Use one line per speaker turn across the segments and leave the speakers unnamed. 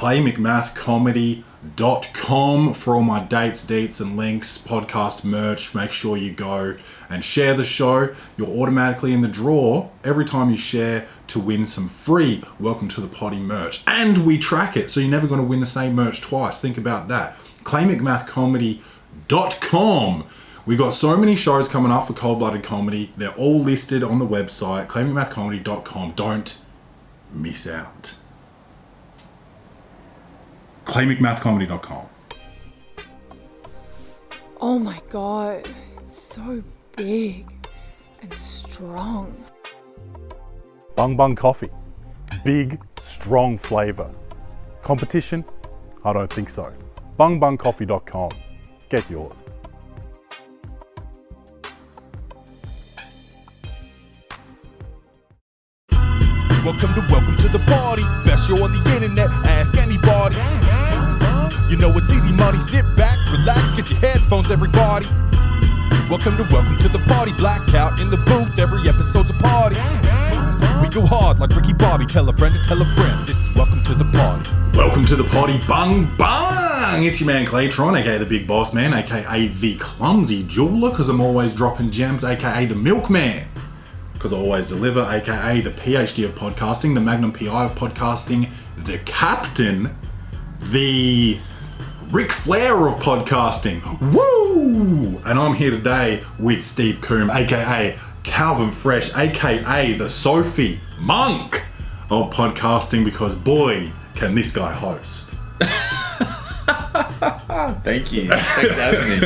claymcmathcomedy.com for all my dates, deets, and links, podcast merch. Make sure you go and share the show. You're automatically in the draw every time you share to win some free Welcome to the Poddy merch. And we track it, so you're never going to win the same merch twice. Think about that. claymcmathcomedy.com. We've got so many shows coming up for Cold-Blooded Comedy. They're all listed on the website, claymcmathcomedy.com. Don't miss out. claymcmathcomedy.com.
Oh my god, it's so big and strong.
Bung Bung Coffee. Big, strong flavour. Competition? I don't think so. bungbungcoffee.com. Get yours.
Welcome to the party. Best show on the internet. Ask anybody. You know it's easy money. Sit back, relax, get your headphones, everybody. Welcome to the party. Blackout in the booth. Every episode's a party. We go hard like Ricky Bobby. Tell a friend to tell a friend. This is Welcome to the Party.
Welcome to the Poddy. Bung bung! It's your man Claytron, aka the Big Boss Man, aka the Clumsy Jeweler, because I'm always dropping gems, aka the Milkman, because I always deliver, aka the PhD of podcasting, the Magnum PI of podcasting, the Captain, the Ric Flair of podcasting. Woo! And I'm here today with Steve Coombe, aka Calvin Fresh, aka the Sophie Monk of podcasting, because boy, can this guy host.
Thank you. Thanks for having me.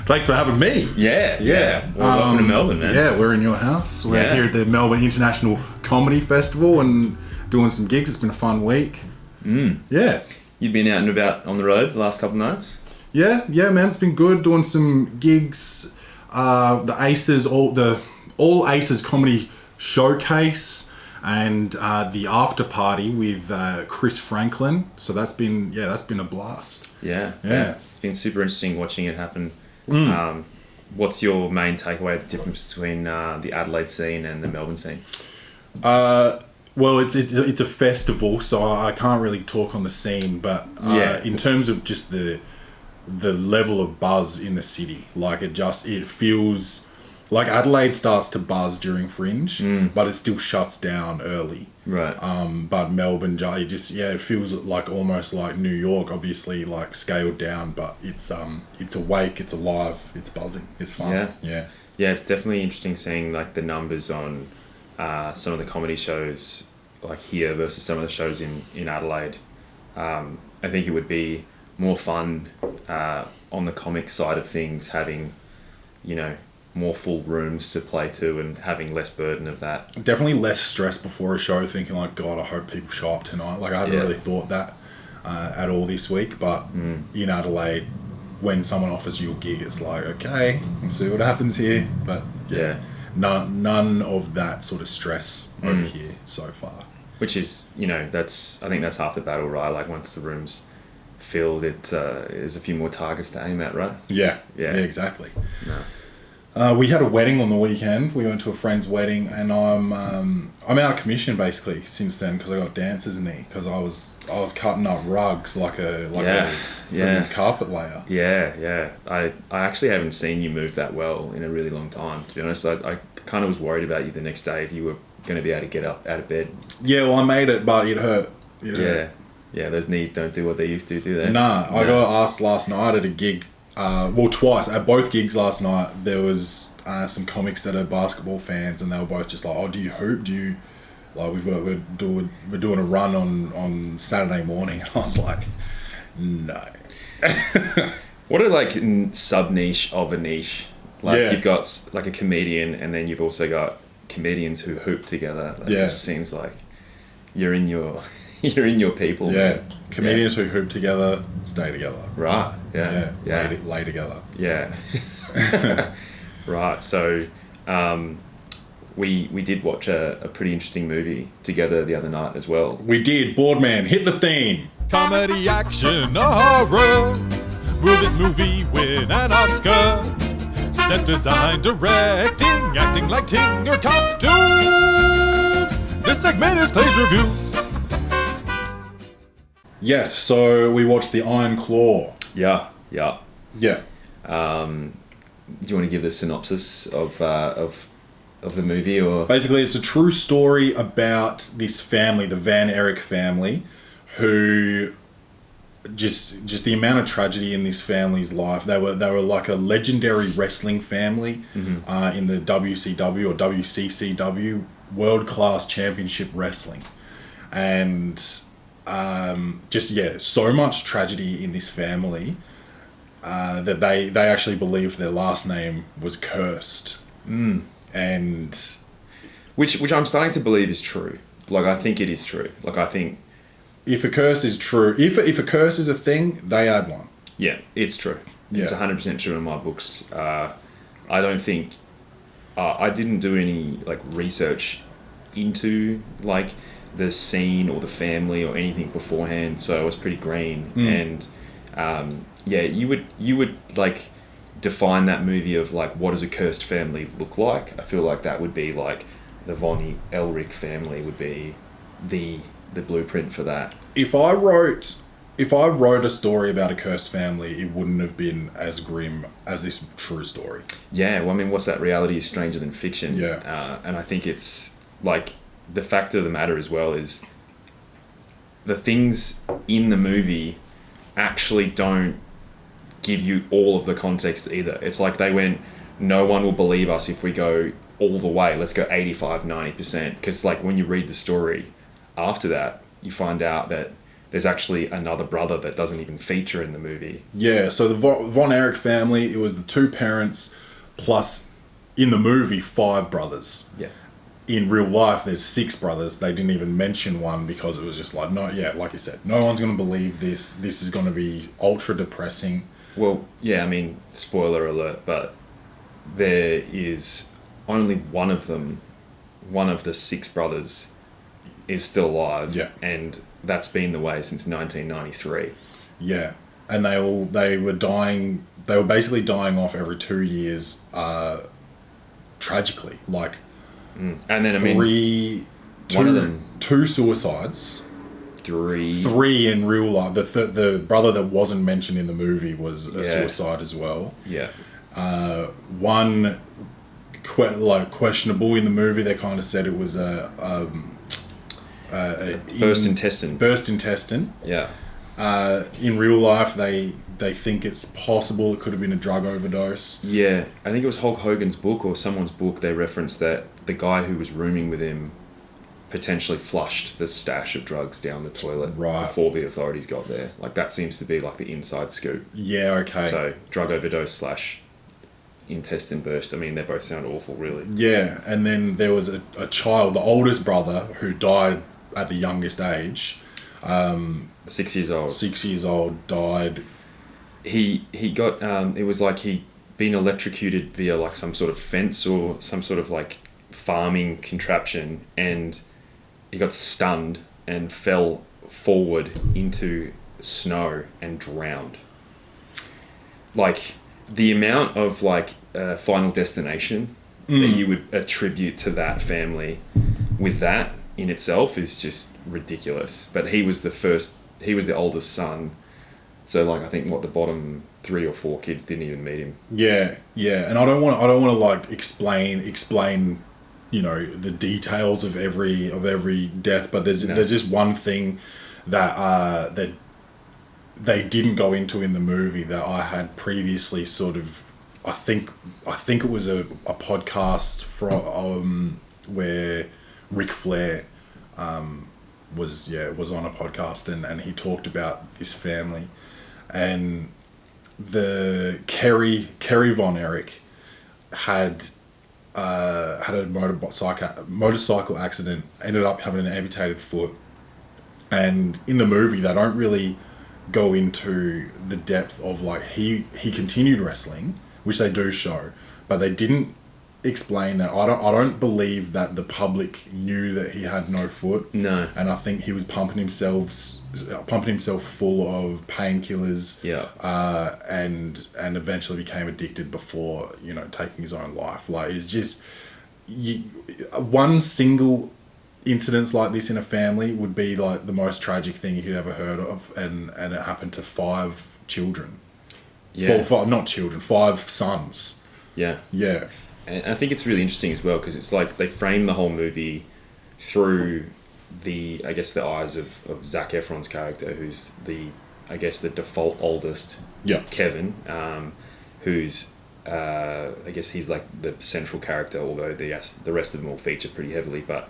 Thanks for having me.
Yeah. Well, welcome to Melbourne, man.
Yeah, we're in your house. We're here at the Melbourne International Comedy Festival and doing some gigs. It's been a fun week. Yeah.
You've been out and about on the road the last couple of nights? Yeah,
man. It's been good doing some gigs. The Aces, all Aces Comedy Showcase, and the after party with Chris Franklin. So that's been a blast.
Yeah. It's been super interesting watching it happen. What's your main takeaway, the difference between the Adelaide scene and the Melbourne scene?
Well, it's a festival, so I can't really talk on the scene, but in terms of just the level of buzz in the city, like it feels like Adelaide starts to buzz during Fringe, but it still shuts down early.
Right.
But Melbourne, it feels like almost like New York, obviously like scaled down, but it's awake, it's alive, it's buzzing, it's fun. Yeah,
it's definitely interesting seeing like the numbers on some of the comedy shows like here versus some of the shows in Adelaide. I think it would be more fun on the comic side of things, having, more full rooms to play to and having less burden of that.
Definitely less stress before a show, thinking like, God, I hope people show up tonight. Like I hadn't really thought that at all this week, but in Adelaide, when someone offers you a gig, it's like, okay, we'll see what happens here. But none of that sort of stress over here so far.
Which is, I think that's half the battle, right? Like once the room's filled, there's a few more targets to aim at, right? Yeah,
exactly.
No.
We had a wedding on the weekend. We went to a friend's wedding, and I'm out of commission basically since then because I got dancer's knee because I was cutting up rugs like a freaking carpet layer.
Yeah. I actually haven't seen you move that well in a really long time. To be honest, I kind of was worried about you the next day if you were going to be able to get up out of bed.
Yeah, well, I made it, but it hurt.
Yeah, those knees don't do what they used to, do they?
Nah, I got asked last night at a gig. Twice at both gigs last night. There was some comics that are basketball fans, and they were both just like, "Oh, do you hoop? Do you like we're doing a run on Saturday morning?" I was like, "No."
What are like sub niche of a niche? Like you've got like a comedian, and then you've also got comedians who hoop together. It just seems like you're in your people.
Yeah, comedians who hoop together stay together.
Right. Yeah.
Lay together.
Yeah. Right. So, we did watch a pretty interesting movie together the other night as well.
We did. Boardman, hit the theme.
Comedy, action, horror. Will this movie win an Oscar? Set design, directing, acting, lighting, or costumes. This segment is Clay's Reviews.
Yes, so we watched The Iron Claw.
Yeah.
Yeah.
Do you want to give the synopsis of the movie, or
Basically, it's a true story about this family, the Van Erich family, who just the amount of tragedy in this family's life. They were like a legendary wrestling family in the WCW or WCCW, World Class Championship Wrestling, and so much tragedy in this family that they actually believed their last name was cursed. And
which I'm starting to believe is true. Like, I think it is true. Like, I think
if a curse is true, if a curse is a thing, they had one.
Yeah, it's true.
Yeah.
It's 100% true in my books. I don't think I didn't do any like research into like the scene or the family or anything beforehand, so I was pretty green. And you would like define that movie of like, what does a cursed family look like? I feel like that would be like the Von Elric family would be the blueprint for that.
If I wrote a story about a cursed family, it wouldn't have been as grim as this true story.
Yeah, well, I mean, what's that? Reality is stranger than fiction.
Yeah.
And I think it's like, the fact of the matter as well is the things in the movie actually don't give you all of the context either. It's like they went, no one will believe us if we go all the way. Let's go 85, 90%. Because like when you read the story after that, you find out that there's actually another brother that doesn't even feature in the movie.
Yeah, so the Von Erich family, it was the two parents plus, in the movie, 5 brothers.
Yeah.
In real life, there's 6 brothers. They didn't even mention one because it was just like, no, yeah, like you said, no one's going to believe this. This is going to be ultra depressing.
Well, yeah, I mean, spoiler alert, but there is only one of them, one of the 6 brothers, is still alive.
Yeah.
And that's been the way since 1993.
Yeah. And they were dying, they were basically dying off every 2 years, tragically. Like,
and then, I mean, one of them,
2 suicides.
3
in real life. The brother that wasn't mentioned in the movie was a suicide as well.
Yeah.
One questionable in the movie. They kind of said it was a
burst intestine.
Burst intestine.
Yeah.
In real life, they think it's possible it could have been a drug overdose.
Yeah, I think it was Hulk Hogan's book or someone's book. They referenced that the guy who was rooming with him potentially flushed the stash of drugs down the toilet before the authorities got there. Like, that seems to be like the inside scoop.
Yeah, okay.
So, drug overdose / intestine burst. I mean, they both sound awful, really.
Yeah, and then there was a child, the oldest brother, who died at the youngest age.
6 years old.
6 years old, died.
He got, it was like he'd been electrocuted via like some sort of fence or some sort of like farming contraption, and he got stunned and fell forward into snow and drowned. Like, the amount of like Final Destination that you would attribute to that family with that in itself is just ridiculous. But he was the oldest son, so like I think the bottom 3 or 4 kids didn't even meet him.
Yeah, and I don't want to like explain you know, the details of every death, but there's just one thing that that they didn't go into in the movie that I had previously sort of, I think it was a podcast from where Ric Flair was on a podcast, and he talked about this family, and the Kerry Von Erich had a motorcycle accident, ended up having an amputated foot, and in the movie they don't really go into the depth of like he continued wrestling, which they do show, but they didn't explain that. I don't believe that the public knew that he had no foot.
No.
And I think he was pumping himself full of painkillers.
Yeah.
And eventually became addicted before, you know, taking his own life. Like, it's just one single incidents like this in a family would be like the most tragic thing you could ever heard of, and it happened to 5 children.
Yeah.
Not children, 5 sons.
Yeah.
Yeah.
And I think it's really interesting as well because it's like they frame the whole movie through the eyes of Zac Efron's character, who's the default oldest.
Yeah.
Kevin, who's he's like the central character, although the rest of them all feature pretty heavily. But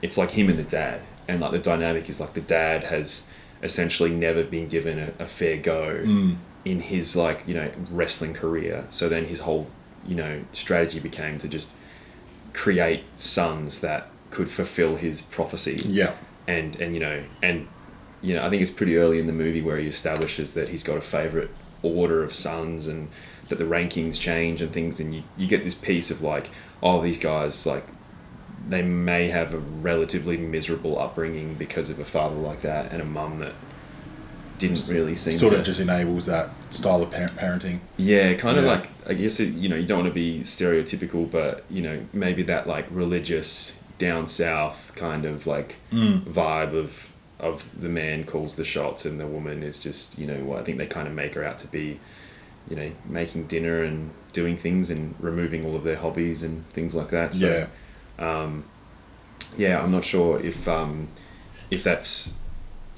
it's like him and the dad, and like the dynamic is like the dad has essentially never been given a fair go in his wrestling career. So then his whole strategy became to just create sons that could fulfill his prophecy.
Yeah.
And I think it's pretty early in the movie where he establishes that he's got a favourite order of sons and that the rankings change and things, and you get this piece of like, oh, these guys, like, they may have a relatively miserable upbringing because of a father like that and a mum that didn't really seem
sort of just enables that style of parenting.
Yeah, kind of like, I guess, you don't want to be stereotypical, but, maybe that like religious down south kind of like vibe of the man calls the shots and the woman is just, I think they kind of make her out to be, making dinner and doing things and removing all of their hobbies and things like that. So, I'm not sure if that's,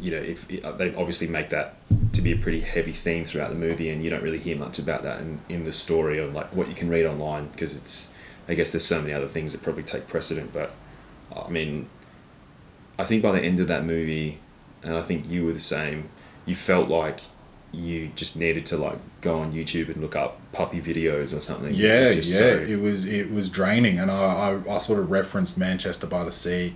if they obviously make that to be a pretty heavy theme throughout the movie, and you don't really hear much about that in the story or like what you can read online, because it's, I guess there's so many other things that probably take precedent. But I mean, I think by the end of that movie, and I think you were the same, you felt like you just needed to like go on YouTube and look up puppy videos or something.
It was draining, and I sort of referenced Manchester by the Sea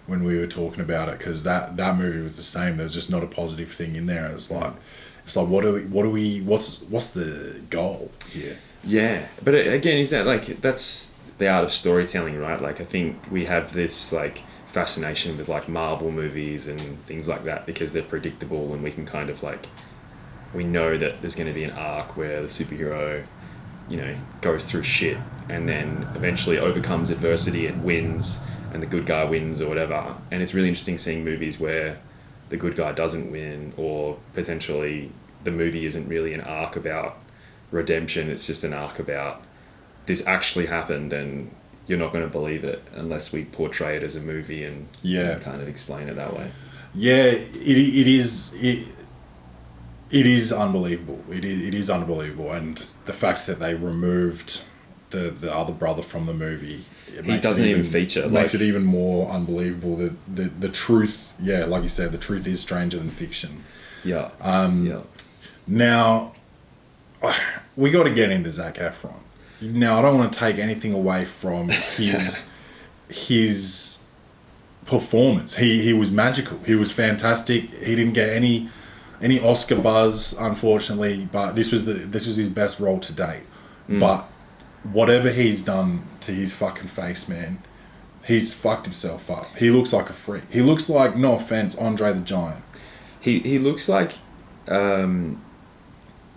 when we were talking about it, because that movie was the same. There's just not a positive thing in there. It's like what's the goal here?
Yeah, but again, is that like, that's the art of storytelling, right? Like, I think we have this like fascination with like Marvel movies and things like that because they're predictable, and we can kind of like, we know that there's going to be an arc where the superhero, goes through shit and then eventually overcomes adversity and wins, and the good guy wins or whatever. And it's really interesting seeing movies where the good guy doesn't win, or potentially the movie isn't really an arc about redemption. It's just an arc about this actually happened and you're not going to believe it unless we portray it as a movie and kind of explain it that way.
Yeah, it is unbelievable. It is unbelievable, and the fact that they removed the other brother from the movie,
he doesn't even feature.
Makes it even more unbelievable. The truth, like you said, the truth is stranger than fiction.
Yeah.
Now, we got to get into Zac Efron. Now, I don't want to take anything away from his performance. He was magical. He was fantastic. He didn't get any Oscar buzz, unfortunately, but this was his best role to date. But whatever he's done to his fucking face, man, he's fucked himself up. He looks like a freak. He looks like, no offense, Andre the Giant.
He looks like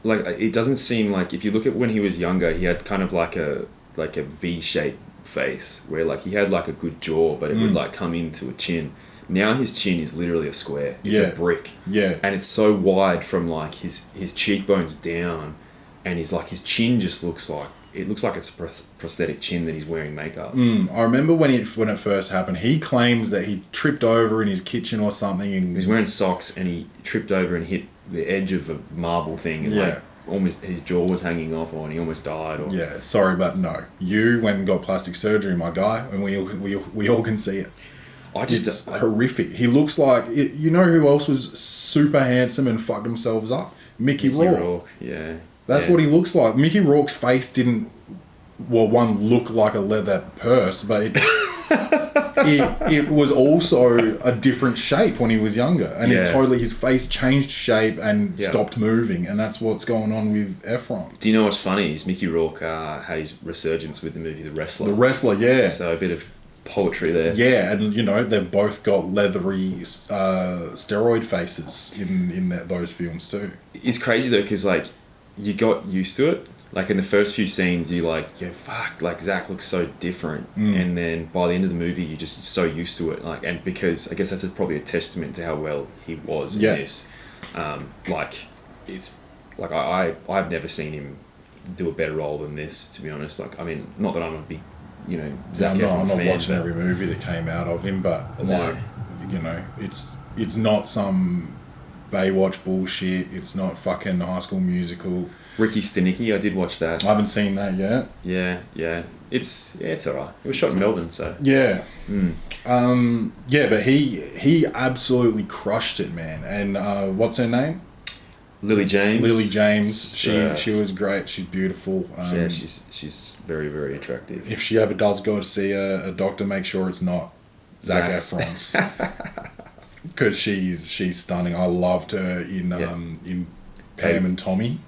it doesn't seem like, if you look at when he was younger, he had kind of like a V-shaped face where like he had like a good jaw, but it would like come into a chin. Now his chin is literally a square. It's a brick. Yeah. And it's so wide from like his cheekbones down, and his chin just looks like it's a prosthetic chin that he's wearing makeup.
I remember when it first happened, he claims that he tripped over in his kitchen or something, and
he was wearing socks and he tripped over and hit the edge of a marble thing, and like almost his jaw was hanging off, and he almost died.
Sorry, but no. You went and got plastic surgery, my guy, and we all can see it. It's horrific. He looks like, you know who else was super handsome and fucked themselves up? Mickey Rourke.
Yeah.
That's what he looks like. Mickey Rourke's face didn't, look like a leather purse, but it was also a different shape when he was younger. And his face changed shape and stopped moving. And that's what's going on with Efron.
Do you know what's funny? Is Mickey Rourke had his resurgence with the movie The Wrestler.
The Wrestler, yeah.
So a bit of poetry there.
Yeah, and they've both got leathery steroid faces in those films too.
It's crazy though, because like you got used to it like in the first few scenes, you like, yeah, fuck, like Zac looks so different, and then by the end of the movie, you're just so used to it, like, and because I guess that's probably a testament to how well he was in this. Like, it's like I've never seen him do a better role than this, to be honest. Like, I mean, not that I'm a big, you know, Zac Efron
I'm not
fan,
watching every movie that came out of him, but like, you know, it's not some Baywatch bullshit. It's not fucking High School Musical.
Ricky Stenicki, I did watch that.
I haven't seen that yet.
Yeah. It's alright. It was shot in Melbourne, so.
Yeah. Yeah, but he absolutely crushed it, man. And what's her name?
Lily James.
Lily James. She was great. She's beautiful.
Yeah, she's very, very attractive.
If she ever does go to see a doctor, make sure it's not Zac Efron's. Because she's stunning. I loved her in Pam and Tommy.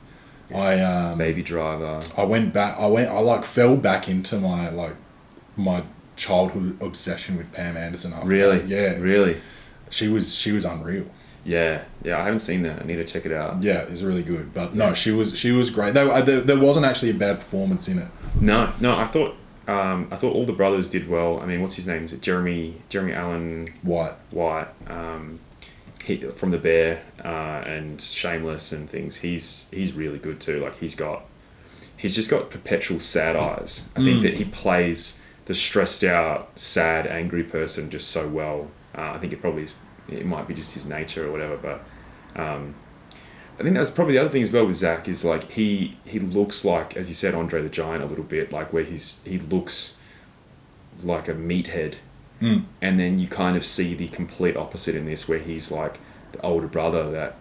Baby Driver.
I like fell back into my childhood obsession with Pam Anderson after
Really?
that. Yeah.
Really?
She was unreal.
Yeah, I haven't seen that. I need to check it out.
Yeah, it's really good. But no, she was great. There wasn't actually a bad performance in it.
No, I thought all the brothers did well. I mean, what's his name? Is it Jeremy Allen
White.
He, from The Bear and Shameless and things. He's really good too. Like he's just got perpetual sad eyes. I think that he plays the stressed out, sad, angry person just so well. I think it might be just his nature or whatever, but I think that's probably the other thing as well with Zac is like he looks like, as you said, Andre the Giant a little bit, like where he looks like a meathead. And then you kind of see the complete opposite in this, where he's like the older brother that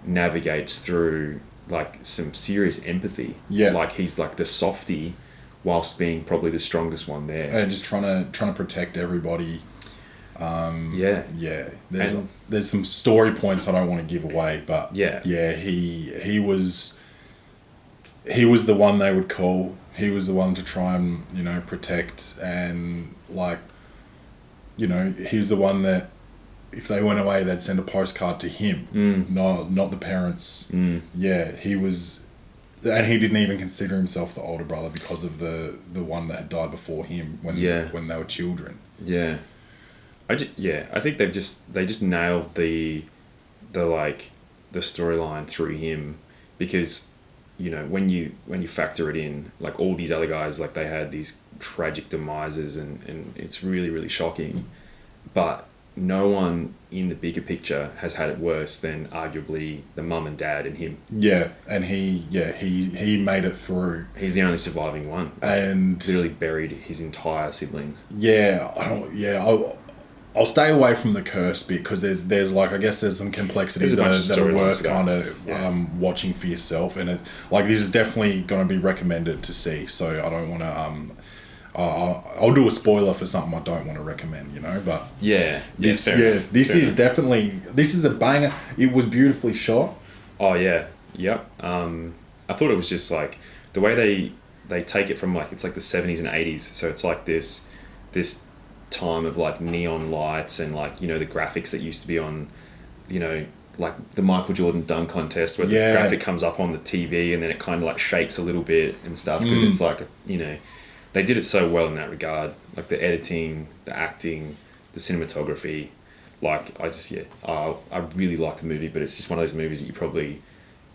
navigates through like some serious empathy. Yeah, like he's like the softie, whilst being probably the strongest one there,
and just trying to protect everybody. There's some story points I don't want to give away, but he was the one they would call. He was the one to try and, you know, protect, and like, you know, he's the one that if they went away, they'd send a postcard to him, not the parents. Yeah, he was, and he didn't even consider himself the older brother because of the one that had died before him when they were children. Yeah,
I think they just nailed the storyline through him, because, you know, when you factor it in, like all these other guys, like they had these tragic demises, and it's really, really shocking, but no one in the bigger picture has had it worse than arguably the mum and dad and him. Yeah, and he made it through. He's the only surviving one, and literally buried his entire siblings.
I'll stay away from the curse bit, because there's like, I guess there's some complexities that are worth kind of watching for yourself, and like this is definitely going to be recommended to see. So I don't want to I'll do a spoiler for something I don't want to recommend, you know. But this is definitely, this is a banger. It was beautifully shot.
Oh yeah, yep. I thought it was just like the way they take it from, like, it's like the 70s and 80s, so it's like this time of like neon lights and, like, you know, the graphics that used to be on, you know, like the Michael Jordan dunk contest, where the graphic comes up on the TV and then it kind of like shakes a little bit and stuff, because it's like, you know, they did it so well in that regard, like the editing, the acting, the cinematography. Like, I really like the movie, but it's just one of those movies that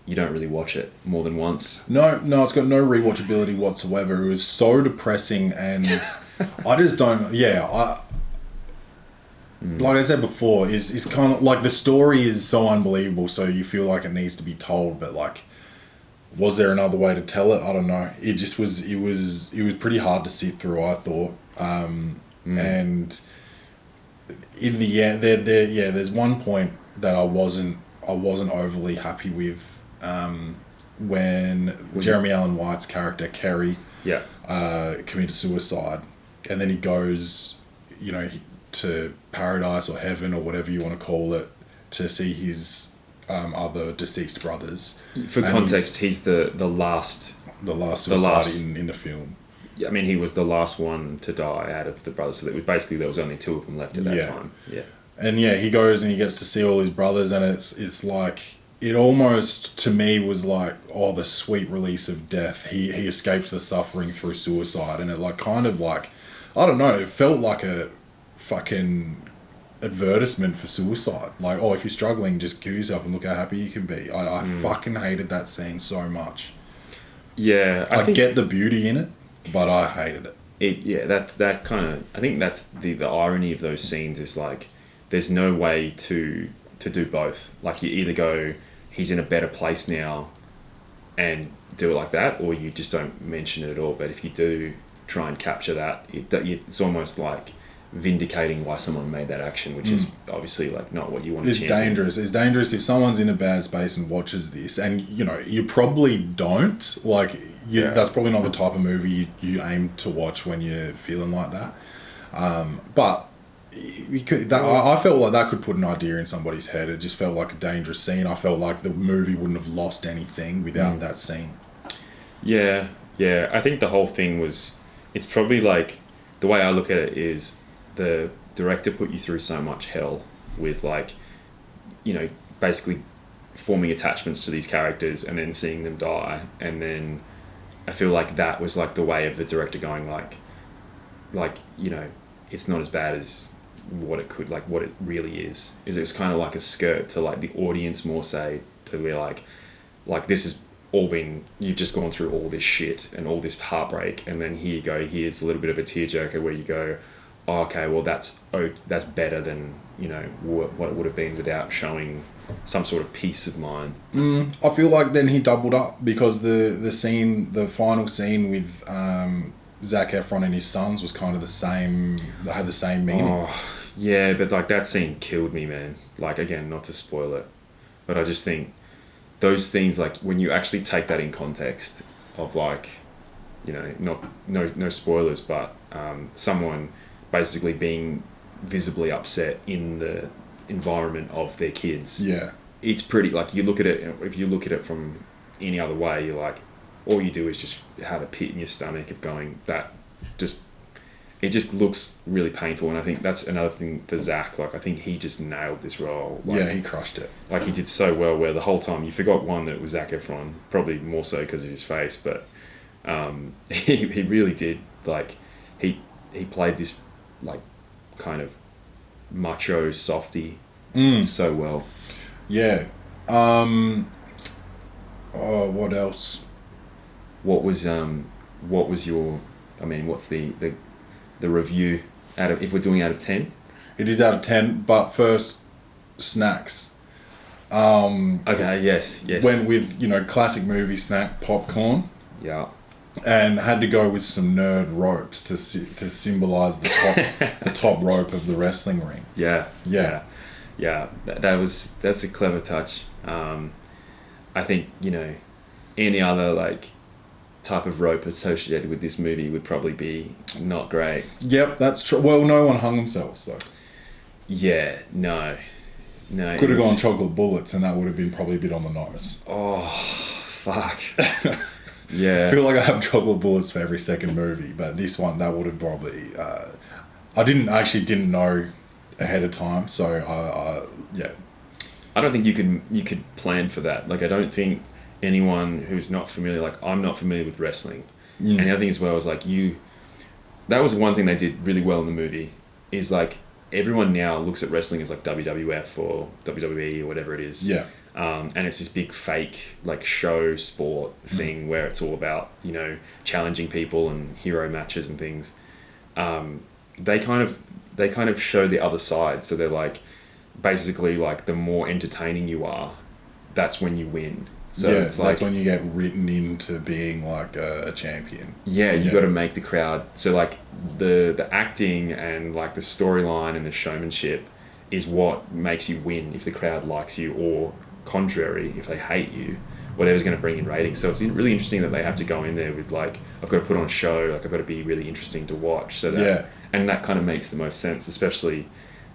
you don't really watch it more than once.
No, it's got no rewatchability whatsoever. It was so depressing, and I just don't. Like I said before, it's kind of like the story is so unbelievable, so you feel like it needs to be told, but like, was there another way to tell it? I don't know. It just was. It was pretty hard to sit through, I thought. And in the end, there's one point that I wasn't overly happy with. When Jeremy Allen White's character Kerry committed suicide, and then he goes, you know, to paradise or heaven or whatever you want to call it, to see his other deceased brothers.
For context, he's the last
suicide in the film.
I mean, he was the last one to die out of the brothers, so there was only two of them left at that time. Yeah.
And he goes and he gets to see all his brothers, and it's like, it almost to me was like, oh, the sweet release of death. He escapes the suffering through suicide, and it like kind of like, I don't know, it felt like a fucking advertisement for suicide. Like, oh, if you're struggling, just kill yourself and look how happy you can be. I fucking hated that scene so much.
Yeah,
I get the beauty in it, but I hated it.
That's that kind of. I think that's the irony of those scenes is like, there's no way to do both. Like, you either go, he's in a better place now, and do it like that, or you just don't mention it at all. But if you do try and capture that, it's almost like vindicating why someone made that action, which is obviously like not what you want to champion.
Dangerous. It's dangerous if someone's in a bad space and watches this, and you know, you probably don't like. That's probably not the type of movie you aim to watch when you're feeling like that. But I felt like that could put an idea in somebody's head. It just felt like a dangerous scene. I felt like the movie wouldn't have lost anything without that scene.
Yeah. I think the whole thing was. It's probably like, the way I look at it is, the director put you through so much hell with, like, you know, basically forming attachments to these characters and then seeing them die, and then I feel like that was like the way of the director going like you know, it's not as bad as what it could, like what it really is it was kind of like a skirt to like the audience more, say, to be like this has all been, you've just gone through all this shit and all this heartbreak, and then here you go, here's a little bit of a tearjerker where you go, oh, okay, well that's better than, you know, what it would have been without showing some sort of peace of mind.
I feel like then he doubled up, because the final scene with Zac Efron and his sons was kind of the same. They had the same meaning.
Oh, yeah, but like that scene killed me, man. Like, again, not to spoil it, but I just think those things, like when you actually take that in context of, like, you know, no spoilers, but someone basically being visibly upset in the environment of their kids. Yeah. It's pretty, like, you look at it, if you look at it from any other way, you're like, all you do is just have a pit in your stomach of going, it just looks really painful. And I think that's another thing for Zac. Like, I think he just nailed this role. Like,
yeah, he crushed it.
Like, he did so well, where the whole time you forgot, one, that it was Zac Efron, probably more so because of his face, but he really did, like, he played this, like, kind of macho softy so well.
Yeah. What else?
What was your, I mean, what's the review out of, if we're doing out of 10?
It is out of 10, but first, snacks.
Okay, yes.
Went with, you know, classic movie snack, popcorn.
Yeah. And
had to go with some nerd ropes to symbolise the top rope of the wrestling ring.
Yeah. That's a clever touch. I think, you know, any other like type of rope associated with this movie would probably be not great.
Yep, that's true. Well, no one hung themselves though.
Yeah, no.
Could have gone chocolate bullets, and that would have been probably a bit on the nose.
Oh, fuck. Yeah.
I feel like I have chocolate bullets for every second movie, but this one, that would have probably... I didn't know ahead of time, so yeah.
I don't think you could plan for that. Like, I don't think anyone who's not familiar, like, I'm not familiar with wrestling. And the other thing as well is, like, that was one thing they did really well in the movie, is, like, everyone now looks at wrestling as, like, WWF or WWE or whatever it is. Yeah. And it's this big fake, like, show sport thing where it's all about, you know, challenging people and hero matches and things. They kind of show the other side. So they're like, basically, like, the more entertaining you are, that's when you win. So
yeah,
it's like,
that's when you get written into being like a champion.
Yeah, you got to make the crowd. So like the acting and like the storyline and the showmanship is what makes you win if the crowd likes you, or contrary, if they hate you, whatever's going to bring in ratings. So it's really interesting that they have to go in there with like, I've got to put on a show, like I've got to be really interesting to watch. So that, and that kind of makes the most sense, especially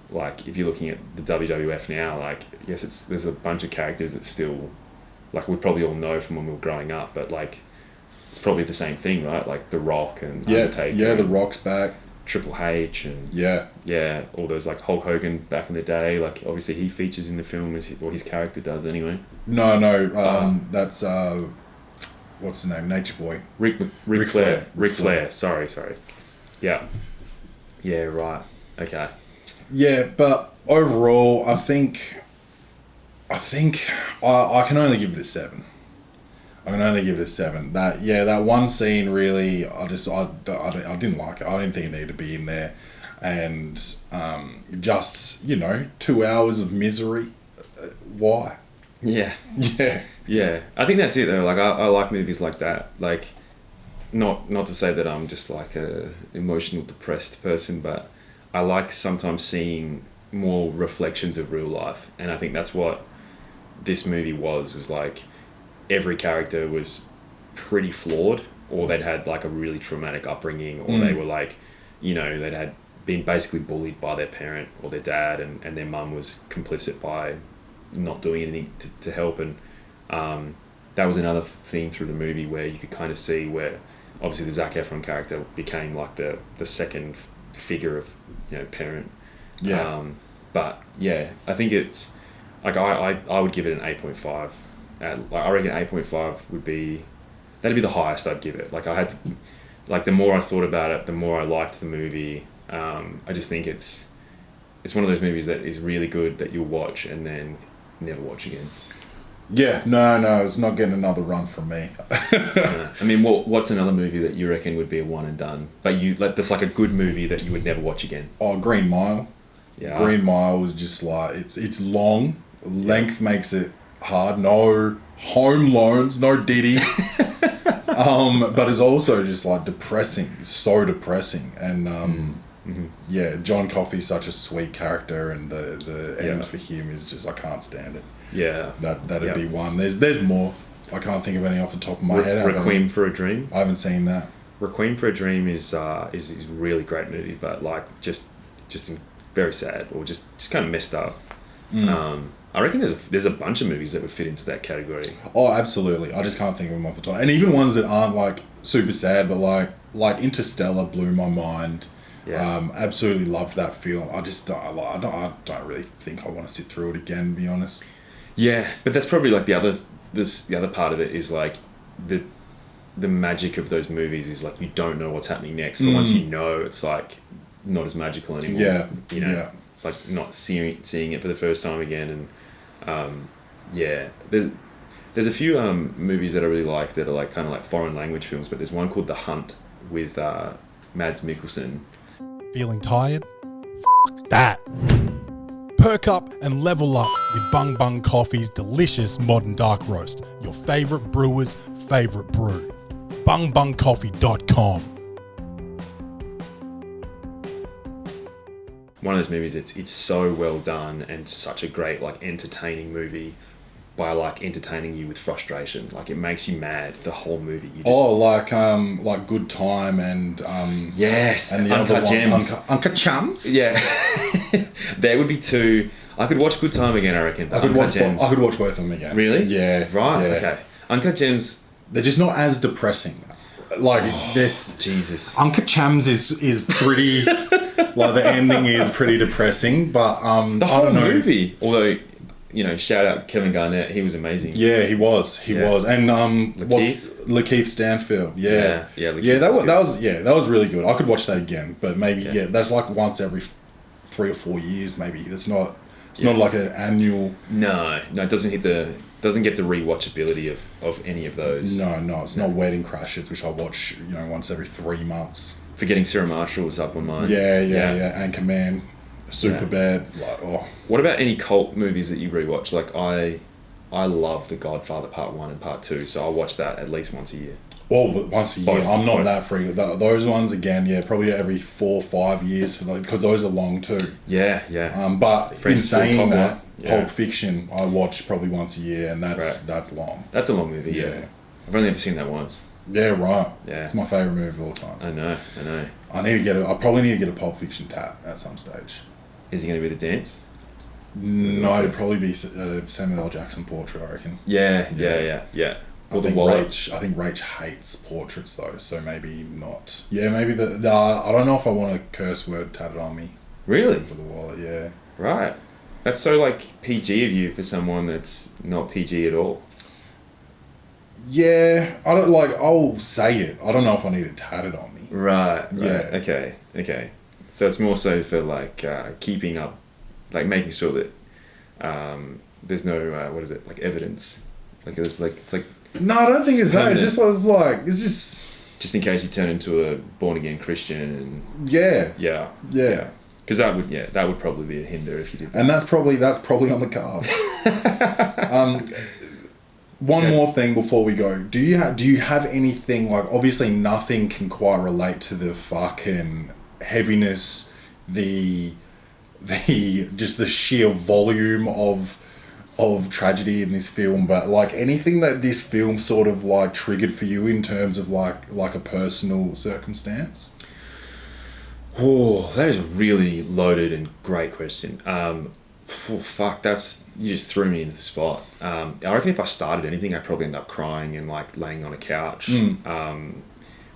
like if you're looking at the WWF now. Like, yes, there's a bunch of characters that still, like, we probably all know from when we were growing up, but like it's probably the same thing, right? Like The Rock and Undertaker.
Yeah, The Rock's back.
Triple H and
Yeah.
all those like Hulk Hogan back in the day. Like obviously he features in the film or his character does anyway.
No, that's what's his name? Nature Boy.
Ric Flair. Ric Flair. Sorry. Yeah. Yeah. Right. Okay.
Yeah, but overall, I think I can only give it a 7. I can only give it a 7. That one scene really, I didn't like it. I didn't think it needed to be in there, and just 2 hours of misery. Why?
Yeah.
Yeah.
I think that's it though. Like I like movies like that. Like, not to say that I'm just like a emotional depressed person, but I like sometimes seeing more reflections of real life, and I think that's what this movie was like. Every character was pretty flawed, or they'd had like a really traumatic upbringing, or they were like, they'd had been basically bullied by their parent or their dad, and their mum was complicit by not doing anything to help. And that was another thing through the movie where you could kind of see where obviously the Zac Efron character became like the second figure of parent. But yeah, I think it's like I would give it an 8.5. I reckon 8.5 that'd be the highest I'd give it. Like I had to, like the more I thought about it, the more I liked the movie. I just think it's one of those movies that is really good that you'll watch and then never watch again.
Yeah, no, it's not getting another run from me.
I mean, what's another movie that you reckon would be a one and done, but that's like a good movie that you would never watch again?
Oh, Green Mile. Yeah. Green Mile was just like it's long. Length makes it hard. No home loans, no Diddy. But it's also just like depressing. It's so depressing. And yeah, John Coffey's such a sweet character, and the end for him is just, I can't stand it.
Yeah.
That'd be one. There's more. I can't think of any off the top of my head.
Requiem for a Dream.
I haven't seen that.
Requiem for a Dream is a really great movie, but like just very sad, or just kind of messed up. I reckon there's a bunch of movies that would fit into that category. Oh,
absolutely. I just can't think of them off the top. And even ones that aren't like super sad, but like Interstellar blew my mind. Yeah. Absolutely loved that film. I don't really think I want to sit through it again, to be honest.
Yeah, but that's probably like the other part of it is like the magic of those movies is like you don't know what's happening next. So once you know, it's like not as magical anymore.
Yeah.
It's like not seeing it for the first time again. And there's a few movies that I really like that are like kind of like foreign language films, but there's one called The Hunt with Mads Mikkelsen.
Feeling tired? F*** that. Perk up and level up with Bung Bung Coffee's delicious modern dark roast, your favourite brewer's favourite brew. bungbungcoffee.com.
One of those movies, it's so well done and such a great like entertaining movie by like entertaining you with frustration. Like it makes you mad the whole movie.
Like Good Time and
yes,
and the
Uncut Gems.
Uncut Chums.
Yeah, there would be two. I could watch Good Time again. I reckon.
I could watch both of them again.
Really?
Yeah.
Right.
Yeah.
Okay. Uncut Gems.
They're just not as depressing. Like this.
Jesus.
Uncut Chums is pretty. Like the ending is pretty depressing, but
the whole movie. Although, shout out Kevin Garnett, he was amazing.
Yeah, he was, and Lakeith Stanfield. Yeah, that was really good. I could watch that again, but maybe that's like once every 3 or 4 years. Maybe it's not like an annual.
No, it doesn't get the rewatchability of any of those.
No, it's not Wedding Crashers, which I watch once every 3 months.
Forgetting Sarah Marshall was up on mine.
Yeah. Anchorman, Superbad.
What about any cult movies that you rewatch? Like I love The Godfather Part 1 and Part 2, so I watch that at least once a year.
Well, once a year. I'm not that frequent. Those ones again, probably every 4 or 5 years because those are long too.
Yeah.
But in saying that, Pulp Fiction I watch probably once a year, and that's long.
That's a long movie. Yeah. I've only ever seen that once.
Yeah, right.
Yeah.
It's my favourite movie of all time.
I know.
I probably need to get a Pulp Fiction tat at some stage.
Is it going to be The Dance?
No, it'd probably be Samuel L. Jackson portrait, I reckon.
Yeah.
I think Rach hates portraits though, so maybe not. Yeah, maybe I don't know if I want a curse word tatted on me.
Really?
For the wallet, yeah.
Right. That's so like PG of you for someone that's not PG at all.
Yeah, I don't like. I'll say it. I don't know if I need it tatted on me.
Right.
Yeah.
Okay. So it's more so for like keeping up, like making sure that there's no what is it, like evidence, like it's like.
No, I don't think it's that. It's just
in case you turn into a born again Christian and.
Yeah.
Because that would probably be a hinder if you did that.
And that's probably on the cards. One more thing before we go. Do you have anything, like, obviously nothing can quite relate to the fucking heaviness, the sheer volume of tragedy in this film, but like anything that this film sort of like triggered for you in terms of like a personal circumstance?
Oh, that is a really loaded and great question. You just threw me into the spot. I reckon if I started anything, I'd probably end up crying and like laying on a couch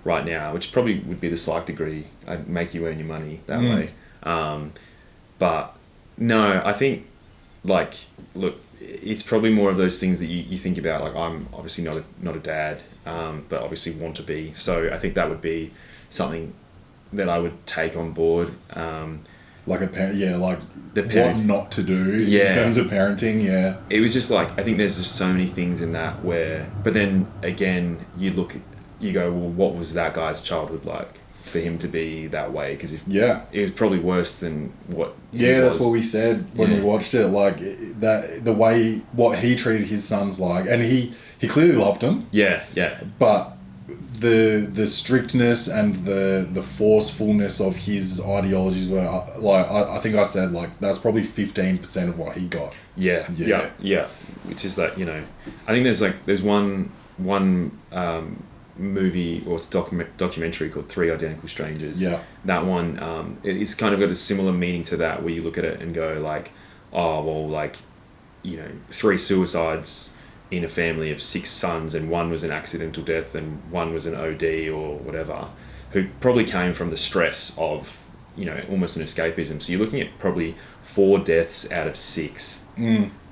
right now, which probably would be the psych degree. I'd make you earn your money that way. But no, I think like, look, it's probably more of those things that you think about. Like, I'm obviously not a dad, but obviously want to be. So I think that would be something that I would take on board.
Like a parent, what not to do in terms of parenting,
It was just like, I think there's just so many things in that but then again, you go, well, what was that guy's childhood like for him to be that way? Because it was probably worse than what
that's what we said when we watched it, like that the way what he treated his sons like, and he clearly loved them, but the strictness and the forcefulness of his ideologies were like, I think I said like that's probably 15% of what he got.
Yeah. Which is that, I think there's one movie or it's documentary called Three Identical Strangers.
Yeah.
That one, it's kind of got a similar meaning to that, where you look at it and go like, oh well, like, 3 suicides in a family of 6 sons, and one was an accidental death and one was an OD or whatever, who probably came from the stress of, almost an escapism. So you're looking at probably 4 deaths out of 6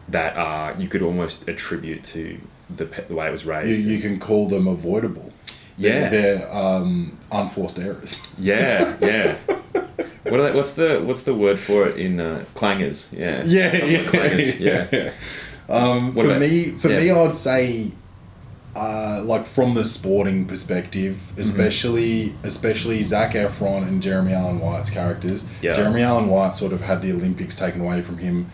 that you could almost attribute to the way it was raised.
You can call them avoidable.
Yeah.
They're unforced errors.
Yeah. What's the word for it in clangers? Yeah. Clangers. Yeah.
For me, I would say, like from the sporting perspective, especially Zac Efron and Jeremy Allen White's characters.
Yeah.
Jeremy Allen White sort of had the Olympics taken away from him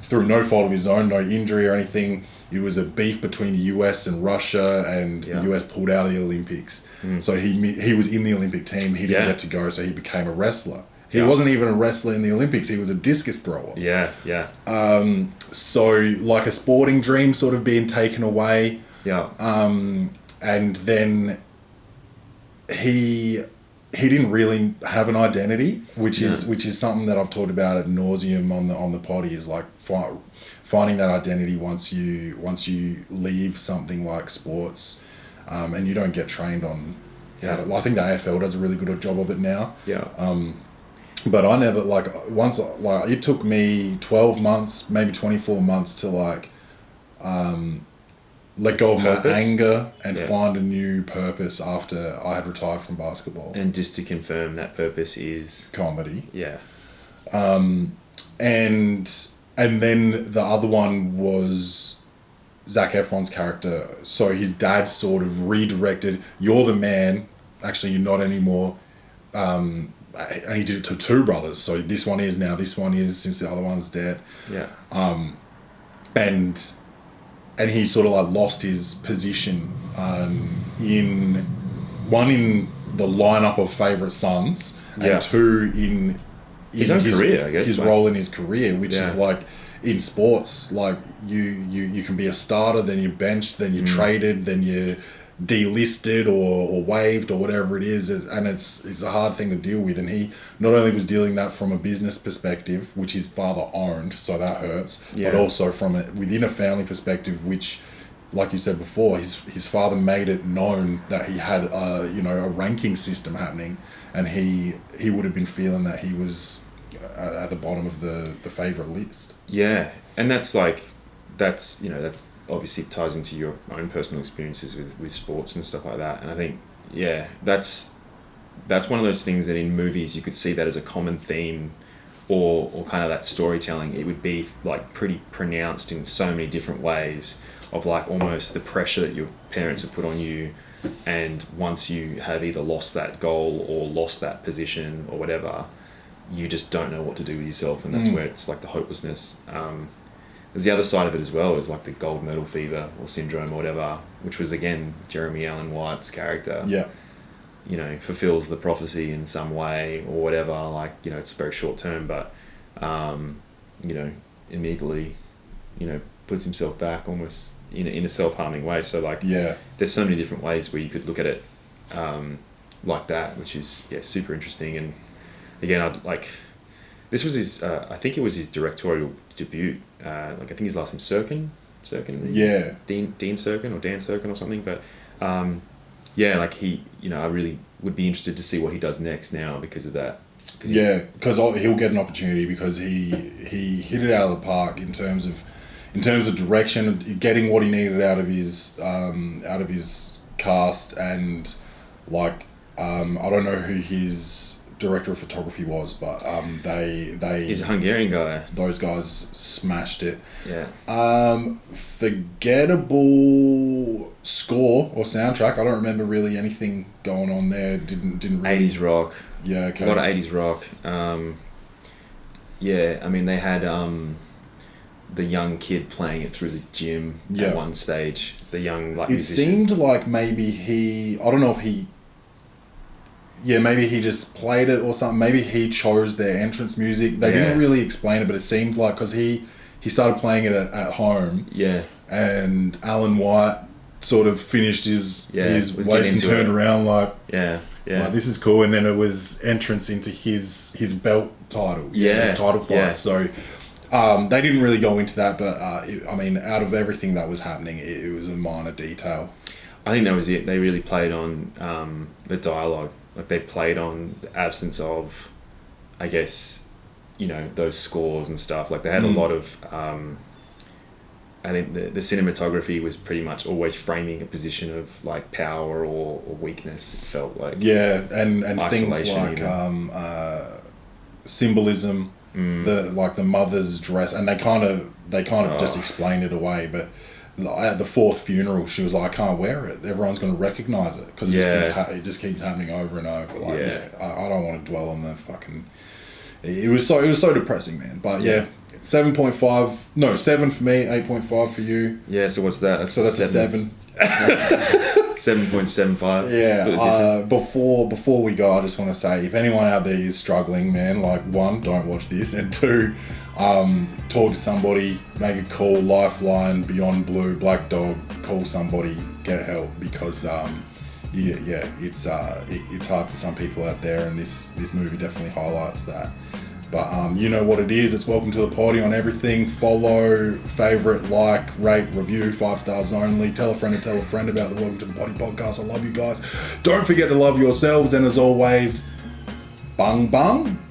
through no fault of his own, no injury or anything. It was a beef between the US and Russia, and the US pulled out of the Olympics. So he was in the Olympic team. He didn't get to go, so he became a wrestler. He wasn't even a wrestler in the Olympics. He was a discus thrower.
Yeah.
So like a sporting dream sort of being taken away.
Yeah.
And then he didn't really have an identity, which is something that I've talked about ad nauseum on the Poddy, is like finding that identity once you leave something like sports, and you don't get trained on how to. I think the AFL does a really good job of it now.
Yeah.
But I never, it took me 12 months, maybe 24 months to let go of my anger and find a new purpose after I had retired from basketball.
And just to confirm, that purpose is
comedy.
Yeah.
And then the other one was Zac Efron's character. So his dad sort of redirected, you're the man, actually you're not anymore. And he did it to 2 brothers. So this one is now, this one is, since the other one's dead.
Yeah.
And he sort of like lost his position in the lineup of favourite sons, and 2 in
his own career, I guess.
His role in his career, which is like in sports, like you can be a starter, then you're benched, then you're traded, then you're delisted or waived or whatever it is, and it's a hard thing to deal with. And he not only was dealing that from a business perspective, which his father owned, so that hurts, but also from within a family perspective, which like you said before, his father made it known that he had a ranking system happening, and he would have been feeling that he was at the bottom of the favourite list.
Yeah, and that obviously ties into your own personal experiences with sports and stuff like that. And I think, that's one of those things that in movies you could see that as a common theme, or kind of that storytelling. It would be like pretty pronounced in so many different ways, of like almost the pressure that your parents have put on you, and once you have either lost that goal or lost that position or whatever, you just don't know what to do with yourself, and that's where it's like the hopelessness. There's the other side of it as well, is like the gold medal fever or syndrome or whatever, which was again Jeremy Allen White's character.
Yeah.
Fulfills the prophecy in some way or whatever. Like, it's very short term, but immediately, puts himself back almost in a self-harming way. So like, there's so many different ways where you could look at it like that, which is super interesting. And again, this was his I think it was his directorial debut. I think his last name Serkin, Dean Serkin or Dan Serkin or something. But he, I really would be interested to see what he does next now because of that.
Because he'll get an opportunity, because he hit it out of the park in terms of direction, getting what he needed out of his cast, and I don't know who his director of photography was, but he's a Hungarian guy. Those guys smashed it. Forgettable score or soundtrack. I don't remember really anything going on there. Didn't really.
80s rock.
Yeah, okay.
A lot of 80s rock. They had the young kid playing it through the gym at one stage. The young musician.
Seemed like maybe I don't know if he. Yeah, maybe he just played it or something. Maybe he chose their entrance music. They didn't really explain it, but it seemed like, because he started playing it at home. Yeah. And Alan White sort of finished his weights and turned around like, like, this is cool. And then it was entrance into his belt title. His title fight. Yeah. So they didn't really go into that, but out of everything that was happening, it was a minor detail.
I think that was it. They really played on the dialogue. Like, they played on the absence of, I guess, those scores and stuff. Like, they had a lot of, I think the cinematography was pretty much always framing a position of, like, power or weakness, it felt like. Yeah, and things like
symbolism, the mother's dress, and they kind of just explained it away, but at the fourth funeral, she was like, I can't wear it. Everyone's going to recognise it, because it just keeps happening over and over. Like, I don't want to dwell on the fucking. It was so depressing, man. But 7.5. No, 7 for me. 8.5 for you.
Yeah. So what's that?
So that's 7.
a 7. 7.75.
Yeah. Before we go, I just want to say, if anyone out there is struggling, man, like, 1, don't watch this, and 2. Talk to somebody, make a call, Lifeline, Beyond Blue, Black Dog, call somebody, get help, because it's hard for some people out there, and this movie definitely highlights that. But you know what it is. It's Welcome to the Poddy on everything. Follow, favourite, like, rate, review, 5 stars only. Tell a friend and tell a friend about the Welcome to the Poddy podcast. I love you guys. Don't forget to love yourselves, and as always, bung bung.